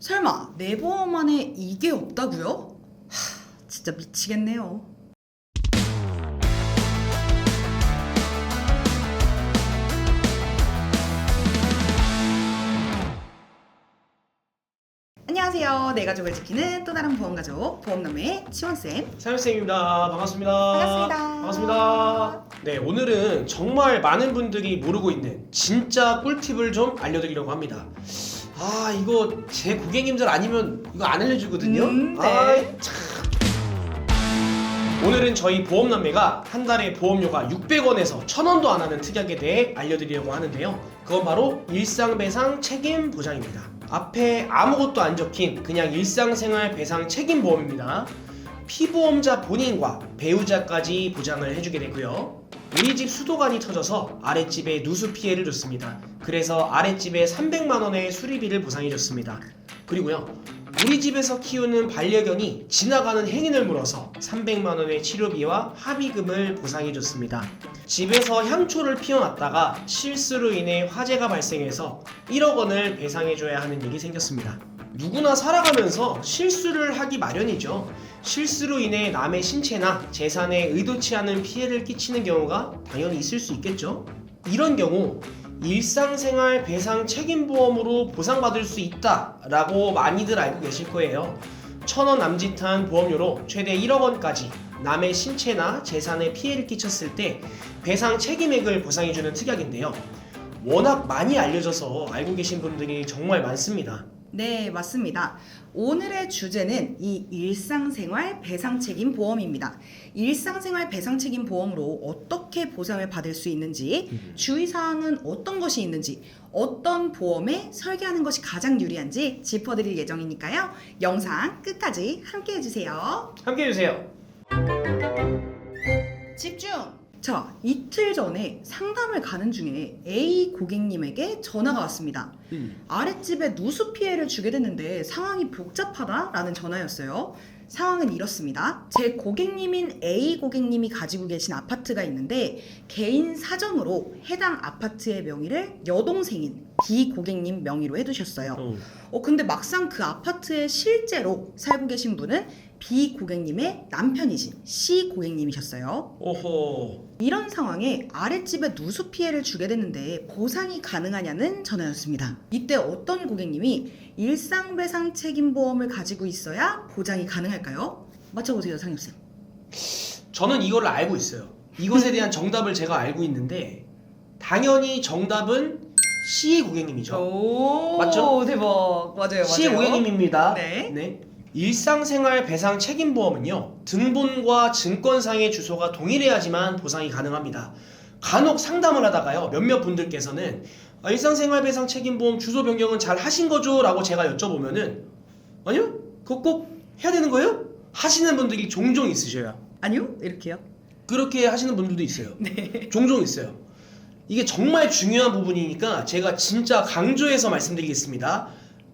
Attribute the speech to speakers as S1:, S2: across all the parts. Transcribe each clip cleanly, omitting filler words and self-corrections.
S1: 설마 내 보험 안에 이게 없다고요? 진짜 미치겠네요. 안녕하세요. 내 가족을 지키는 또 다른 보험가족 보험남매의 치원쌤.
S2: 사연쌤입니다. 반갑습니다.
S1: 반갑습니다.
S2: 반갑습니다. 네, 오늘은 정말 많은 분들이 모르고 있는 진짜 꿀팁을 좀 알려드리려고 합니다. 이거 제 고객님들 아니면 이거 안 알려주거든요.
S1: 네.
S2: 참. 오늘은 저희 보험남매가 한 달에 보험료가 600원에서 1000원도 안 하는 특약에 대해 알려드리려고 하는데요. 그건 바로 일상배상 책임 보장입니다. 앞에 아무것도 안 적힌 그냥 일상생활 배상 책임 보험입니다. 피보험자 본인과 배우자까지 보장을 해주게 되고요. 우리 집 수도관이 터져서 아랫집에 누수 피해를 줬습니다. 그래서 아랫집에 300만원의 수리비를 보상해줬습니다. 그리고요, 우리 집에서 키우는 반려견이 지나가는 행인을 물어서 300만원의 치료비와 합의금을 보상해줬습니다. 집에서 향초를 피워놨다가 실수로 인해 화재가 발생해서 1억 원을 배상해줘야 하는 일이 생겼습니다. 누구나 살아가면서 실수를 하기 마련이죠. 실수로 인해 남의 신체나 재산에 의도치 않은 피해를 끼치는 경우가 당연히 있을 수 있겠죠. 이런 경우 일상생활 배상 책임보험으로 보상받을 수 있다라고 많이들 알고 계실 거예요. 1000원 남짓한 보험료로 최대 1억 원까지 남의 신체나 재산에 피해를 끼쳤을 때 배상 책임액을 보상해주는 특약인데요. 워낙 많이 알려져서 알고 계신 분들이 정말 많습니다.
S1: 네, 맞습니다. 오늘의 주제는 이 일상생활 배상책임 보험입니다. 일상생활 배상책임 보험으로 어떻게 보상을 받을 수 있는지, 주의사항은 어떤 것이 있는지, 어떤 보험에 설계하는 것이 가장 유리한지 짚어드릴 예정이니까요. 영상 끝까지 함께 해주세요.
S2: 함께 해주세요.
S1: 집중! 자, 이틀 전에 상담을 가는 중에 A 고객님에게 전화가 왔습니다. 아랫집에 누수 피해를 주게 됐는데 상황이 복잡하다라는 전화였어요. 상황은 이렇습니다. 제 고객님인 A 고객님이 가지고 계신 아파트가 있는데 개인 사정으로 해당 아파트의 명의를 여동생인 B 고객님 명의로 해두셨어요. 근데 막상 그 아파트에 실제로 살고 계신 분은 B 고객님의 남편이신 C 고객님이셨어요.
S2: 오호.
S1: 이런 상황에 아랫집에 누수 피해를 주게 됐는데 보상이 가능하냐는 전화였습니다. 이때 어떤 고객님이 일상배상 책임보험을 가지고 있어야 보장이 가능할까요? 맞춰보세요, 상엽쌤.
S2: 저는 이걸 알고 있어요. 이것에 대한 정답을 제가 알고 있는데 당연히 정답은 C 고객님이죠.
S1: 오,
S2: 맞죠?
S1: 대박. 맞아요.
S2: C 고객님입니다.
S1: 네.
S2: 일상생활 배상 책임보험은요, 등본과 증권상의 주소가 동일해야지만 보상이 가능합니다. 간혹 상담을 하다가요, 몇몇 분들께서는 일상생활 배상 책임보험 주소 변경은 잘 하신 거죠? 라고 제가 여쭤보면은 아니요? 그거 꼭 해야 되는 거예요? 하시는 분들이 종종 있으셔요.
S1: 아니요? 이렇게요?
S2: 그렇게 하시는 분들도 있어요.
S1: 네.
S2: 종종 있어요. 이게 정말 중요한 부분이니까 제가 진짜 강조해서 말씀드리겠습니다.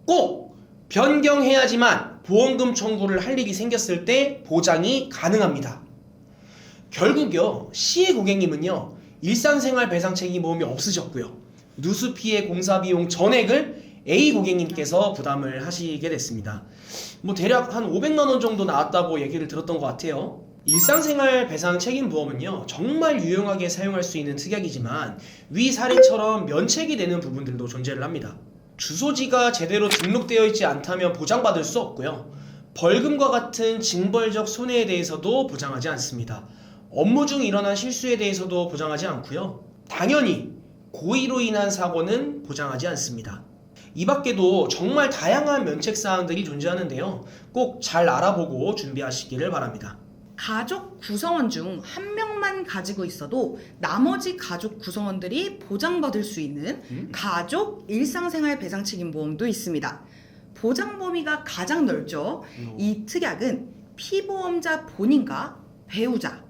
S2: 꼭 변경해야지만 보험금 청구를 할 일이 생겼을 때 보장이 가능합니다. 결국요, C 고객님은요, 일상생활 배상 책임보험이 없으셨고요, 누수 피해 공사 비용 전액을 A 고객님께서 부담을 하시게 됐습니다. 대략 한 500만 원 정도 나왔다고 얘기를 들었던 것 같아요. 일상생활 배상 책임보험은요, 정말 유용하게 사용할 수 있는 특약이지만 위 사례처럼 면책이 되는 부분들도 존재를 합니다. 주소지가 제대로 등록되어 있지 않다면 보장받을 수 없고요, 벌금과 같은 징벌적 손해에 대해서도 보장하지 않습니다. 업무 중 일어난 실수에 대해서도 보장하지 않고요, 당연히 고의로 인한 사고는 보장하지 않습니다. 이 밖에도 정말 다양한 면책사항들이 존재하는데요, 꼭 잘 알아보고 준비하시기를 바랍니다.
S1: 가족 구성원 중 한 명만 가지고 있어도 나머지 가족 구성원들이 보장받을 수 있는 가족 일상생활 배상 책임보험도 있습니다. 보장 범위가 가장 넓죠. 이 특약은 피보험자 본인과 배우자,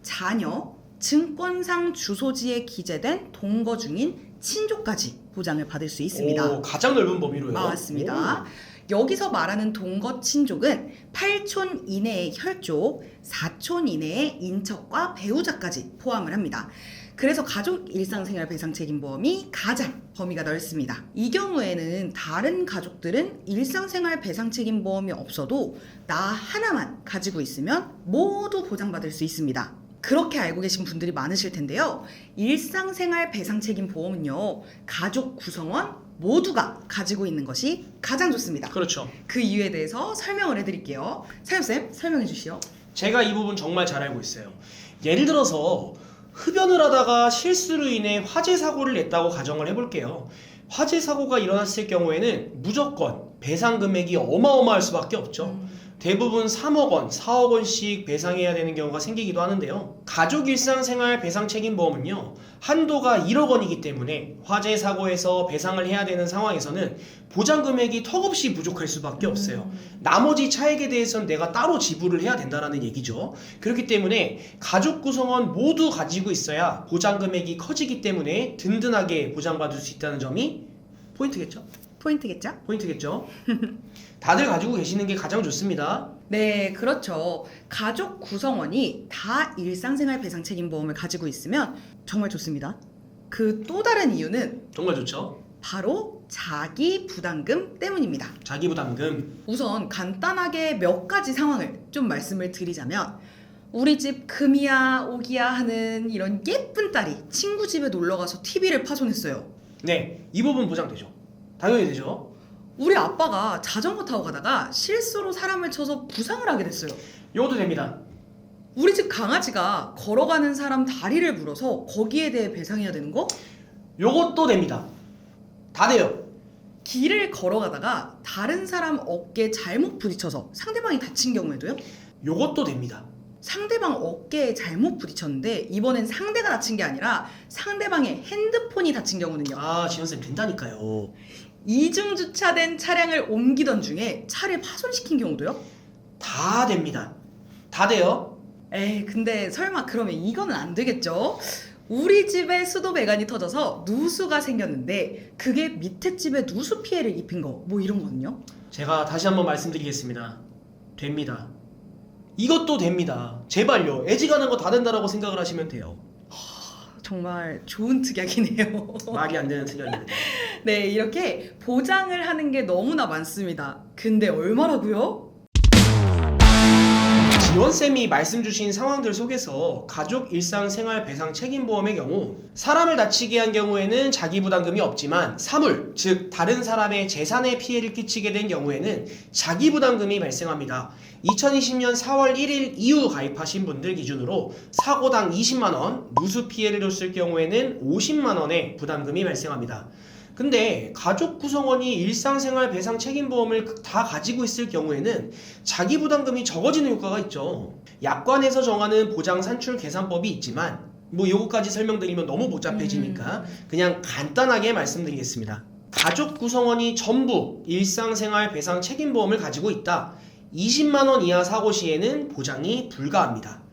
S1: 자녀, 증권상 주소지에 기재된 동거 중인 친족까지 보장을 받을 수 있습니다.
S2: 가장 넓은 범위로요.
S1: 맞습니다. 여기서 말하는 동거 친족은 8촌 이내의 혈족, 4촌 이내의 인척과 배우자까지 포함을 합니다. 그래서 가족 일상생활 배상 책임보험이 가장 범위가 넓습니다. 이 경우에는 다른 가족들은 일상생활 배상 책임보험이 없어도 나 하나만 가지고 있으면 모두 보장받을 수 있습니다. 그렇게 알고 계신 분들이 많으실 텐데요. 일상생활 배상 책임보험은요, 가족 구성원 모두가 가지고 있는 것이 가장 좋습니다.
S2: 그렇죠.
S1: 그 이유에 대해서 설명을 해드릴게요. 사연쌤, 설명해 주시죠.
S2: 제가 이 부분 정말 잘 알고 있어요. 예를 들어서 흡연을 하다가 실수로 인해 화재 사고를 냈다고 가정을 해볼게요. 화재 사고가 일어났을 경우에는 무조건 배상 금액이 어마어마할 수밖에 없죠. 대부분 3억 원, 4억 원씩 배상해야 되는 경우가 생기기도 하는데요. 가족 일상생활 배상 책임보험은요, 한도가 1억 원이기 때문에 화재 사고에서 배상을 해야 되는 상황에서는 보장 금액이 턱없이 부족할 수밖에 없어요. 나머지 차액에 대해서는 내가 따로 지불을 해야 된다는 얘기죠. 그렇기 때문에 가족 구성원 모두 가지고 있어야 보장 금액이 커지기 때문에 든든하게 보장받을 수 있다는 점이 포인트겠죠? 포인트겠죠? 다들 가지고 계시는 게 가장 좋습니다.
S1: 네, 그렇죠. 가족 구성원이 다 일상생활 배상 책임보험을 가지고 있으면 정말 좋습니다. 그 또 다른 이유는
S2: 정말 좋죠?
S1: 바로 자기 부담금 때문입니다.
S2: 자기 부담금.
S1: 우선 간단하게 몇 가지 상황을 좀 말씀을 드리자면, 우리 집 금이야 오기야 하는 이런 예쁜 딸이 친구 집에 놀러가서 TV를 파손했어요.
S2: 네, 이 부분 보장되죠. 당연히 되죠.
S1: 우리 아빠가 자전거 타고 가다가 실수로 사람을 쳐서 부상을 하게 됐어요.
S2: 이것도 됩니다.
S1: 우리 집 강아지가 걸어가는 사람 다리를 물어서 거기에 대해 배상해야 되는 거?
S2: 요것도 됩니다. 다 돼요.
S1: 길을 걸어가다가 다른 사람 어깨에 잘못 부딪혀서 상대방이 다친 경우에도요?
S2: 요것도 됩니다.
S1: 상대방 어깨에 잘못 부딪혔는데 이번엔 상대가 다친 게 아니라 상대방의 핸드폰이 다친 경우는요?
S2: 아, 지현쌤 된다니까요.
S1: 이중 주차된 차량을 옮기던 중에 차를 파손시킨 경우도요?
S2: 다 됩니다. 다 돼요.
S1: 에이, 근데 설마 그러면 이거는 안 되겠죠? 우리 집에 수도 배관이 터져서 누수가 생겼는데 그게 밑에 집에 누수 피해를 입힌 거, 뭐 이런 거는요?
S2: 제가 다시 한번 말씀드리겠습니다. 됩니다. 이것도 됩니다. 제발요. 애지간한 거 다 된다라고 생각을 하시면 돼요.
S1: 정말 좋은 특약이네요.
S2: 말이 안 되는 특약입니다.
S1: 네, 이렇게 보장을 하는 게 너무나 많습니다. 근데 얼마라고요?
S2: 지원쌤이 말씀 주신 상황들 속에서 가족 일상 생활 배상 책임보험의 경우 사람을 다치게 한 경우에는 자기 부담금이 없지만 사물, 즉 다른 사람의 재산에 피해를 끼치게 된 경우에는 자기 부담금이 발생합니다. 2020년 4월 1일 이후 가입하신 분들 기준으로 사고당 20만원, 누수 피해를 줬을 경우에는 50만원의 부담금이 발생합니다. 근데 가족 구성원이 일상생활 배상 책임보험을 다 가지고 있을 경우에는 자기 부담금이 적어지는 효과가 있죠. 약관에서 정하는 보장 산출 계산법이 있지만 뭐 이것까지 설명드리면 너무 복잡해지니까 그냥 간단하게 말씀드리겠습니다. 가족 구성원이 전부 일상생활 배상 책임보험을 가지고 있다. 20만원 이하 사고 시에는 보장이 불가합니다.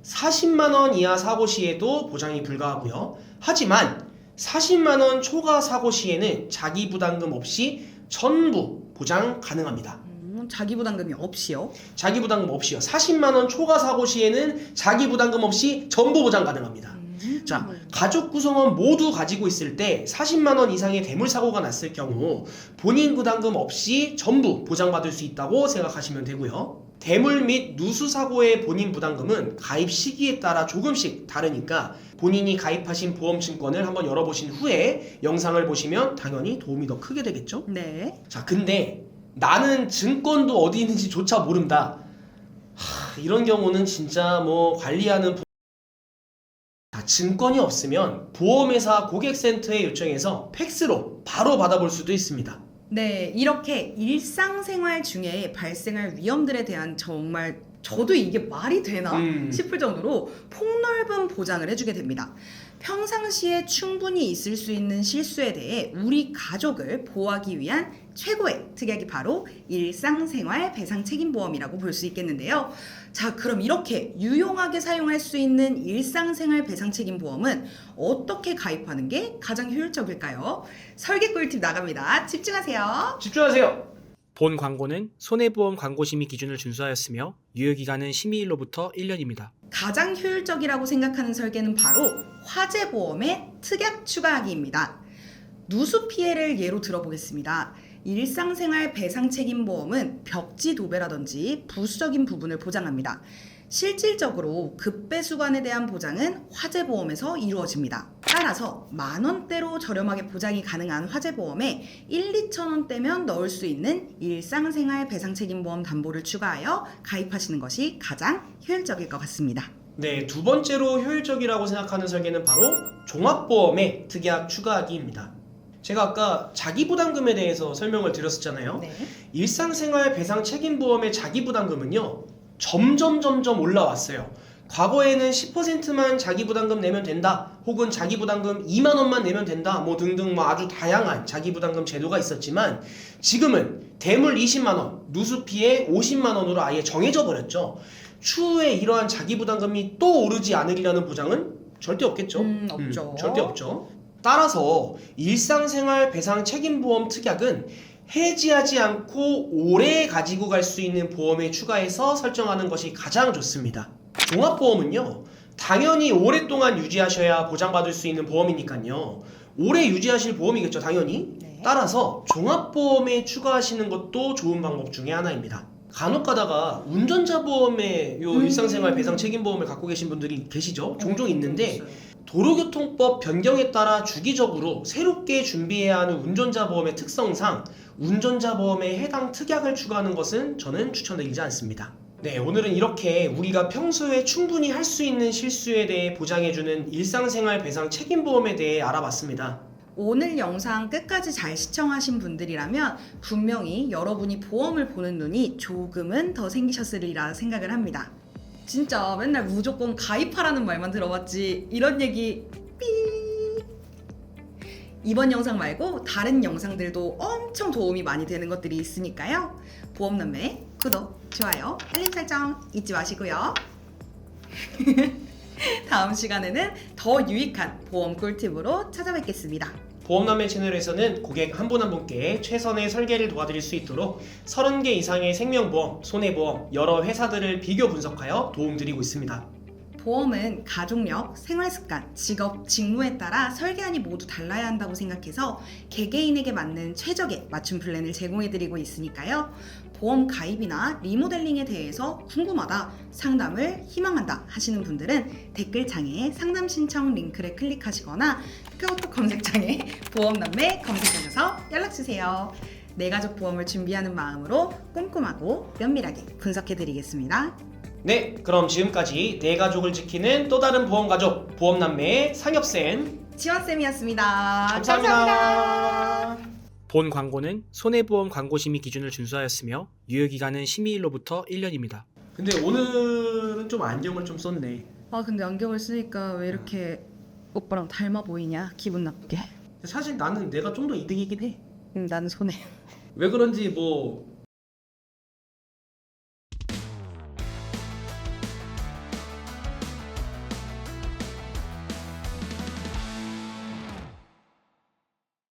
S2: 40만원 이하 사고 시에도 보장이 불가하고요. 하지만 40만원 초과 사고 시에는 자기 부담금 없이 전부 보장 가능합니다.
S1: 자기 부담금이 없이요?
S2: 자기 부담금 없이요. 40만원 초과 사고 시에는 자기 부담금 없이 전부 보장 가능합니다. 자, 가족 구성원 모두 가지고 있을 때 40만원 이상의 대물사고가 났을 경우 본인 부담금 없이 전부 보장받을 수 있다고 생각하시면 되고요. 대물 및 누수 사고의 본인 부담금은 가입 시기에 따라 조금씩 다르니까 본인이 가입하신 보험 증권을 한번 열어보신 후에 영상을 보시면 당연히 도움이 더 크게 되겠죠?
S1: 네.
S2: 자, 근데 나는 증권도 어디 있는지 조차 모른다. 이런 경우는 진짜 뭐 관리하는 증권이 없으면 보험회사 고객센터에 요청해서 팩스로 바로 받아볼 수도 있습니다.
S1: 네, 이렇게 일상생활 중에 발생할 위험들에 대한 정말 저도 이게 말이 되나 싶을 정도로 폭넓은 보장을 해주게 됩니다. 평상시에 충분히 있을 수 있는 실수에 대해 우리 가족을 보호하기 위한 최고의 특약이 바로 일상생활 배상 책임보험이라고 볼 수 있겠는데요. 자, 그럼 이렇게 유용하게 사용할 수 있는 일상생활 배상 책임보험은 어떻게 가입하는 게 가장 효율적일까요? 설계 꿀팁 나갑니다. 집중하세요.
S2: 집중하세요.
S3: 본 광고는 손해보험 광고심의 기준을 준수하였으며 유효기간은 심의일로부터 1년입니다.
S1: 가장 효율적이라고 생각하는 설계는 바로 화재보험의 특약 추가하기입니다. 누수 피해를 예로 들어보겠습니다. 일상생활 배상책임보험은 벽지 도배라든지 부수적인 부분을 보장합니다. 실질적으로 급배수관에 대한 보장은 화재보험에서 이루어집니다. 따라서 만원대로 저렴하게 보장이 가능한 화재보험에 1~2천원대면 넣을 수 있는 일상생활 배상책임보험 담보를 추가하여 가입하시는 것이 가장 효율적일 것 같습니다.
S2: 네, 두 번째로 효율적이라고 생각하는 설계는 바로 종합보험의 특약 추가하기입니다. 제가 아까 자기부담금에 대해서 설명을 드렸었잖아요.
S1: 네.
S2: 일상생활 배상책임보험의 자기부담금은요, 점점 올라왔어요. 과거에는 10%만 자기부담금 내면 된다, 혹은 자기부담금 2만 원만 내면 된다, 뭐 등등 뭐 아주 다양한 자기부담금 제도가 있었지만 지금은 대물 20만 원, 누수피해 50만 원으로 아예 정해져 버렸죠. 추후에 이러한 자기부담금이 또 오르지 않으리라는 보장은 절대 없겠죠.
S1: 없죠.
S2: 절대 없죠. 따라서 일상생활 배상책임보험 특약은 해지하지 않고 오래 가지고 갈 수 있는 보험에 추가해서 설정하는 것이 가장 좋습니다. 종합보험은요, 당연히 오랫동안 유지하셔야 보장받을 수 있는 보험이니까요. 오래 유지하실 보험이겠죠, 당연히.
S1: 네.
S2: 따라서 종합보험에 추가하시는 것도 좋은 방법 중에 하나입니다. 간혹 가다가 운전자 보험에 일상생활 배상 책임보험을 갖고 계신 분들이 계시죠? 종종 있는데
S1: 있어요.
S2: 도로교통법 변경에 따라 주기적으로 새롭게 준비해야 하는 운전자 보험의 특성상 운전자 보험에 해당 특약을 추가하는 것은 저는 추천드리지 않습니다. 네, 오늘은 이렇게 우리가 평소에 충분히 할 수 있는 실수에 대해 보장해주는 일상생활 배상 책임보험에 대해 알아봤습니다.
S1: 오늘 영상 끝까지 잘 시청하신 분들이라면 분명히 여러분이 보험을 보는 눈이 조금은 더 생기셨으리라 생각을 합니다. 진짜 맨날 무조건 가입하라는 말만 들어봤지 이런 얘기 삐. 이번 영상 말고 다른 영상들도 엄청 도움이 많이 되는 것들이 있으니까요. 보험남매 구독, 좋아요, 알림 설정 잊지 마시고요. 다음 시간에는 더 유익한 보험 꿀팁으로 찾아뵙겠습니다.
S2: 보험남매 채널에서는 고객 한 분 한 분께 최선의 설계를 도와드릴 수 있도록 30개 이상의 생명보험, 손해보험, 여러 회사들을 비교 분석하여 도움드리고 있습니다.
S1: 보험은 가족력, 생활습관, 직업, 직무에 따라 설계안이 모두 달라야 한다고 생각해서 개개인에게 맞는 최적의 맞춤 플랜을 제공해드리고 있으니까요. 보험 가입이나 리모델링에 대해서 궁금하다, 상담을 희망한다 하시는 분들은 댓글창에 상담 신청 링크를 클릭하시거나 카카오톡 검색창에 보험남매 검색하셔서 연락주세요. 내 가족 보험을 준비하는 마음으로 꼼꼼하고 면밀하게 분석해드리겠습니다.
S2: 네, 그럼 지금까지 내 가족을 지키는 또 다른 보험가족, 보험남매의 상엽쌤
S1: 지원쌤이었습니다.
S2: 감사합니다.
S3: 본 광고는 손해보험 광고심의 기준을 준수하였으며 유효기간은 심의일로부터 1년입니다.
S2: 근데 오늘은 좀 안경을 좀 썼네.
S1: 아 근데 안경을 쓰니까 왜 이렇게 오빠랑 닮아 보이냐? 기분 나쁘게.
S2: 사실 나는 내가 좀 더 이득이긴 해.
S1: 나는 손해.
S2: 왜 그런지 뭐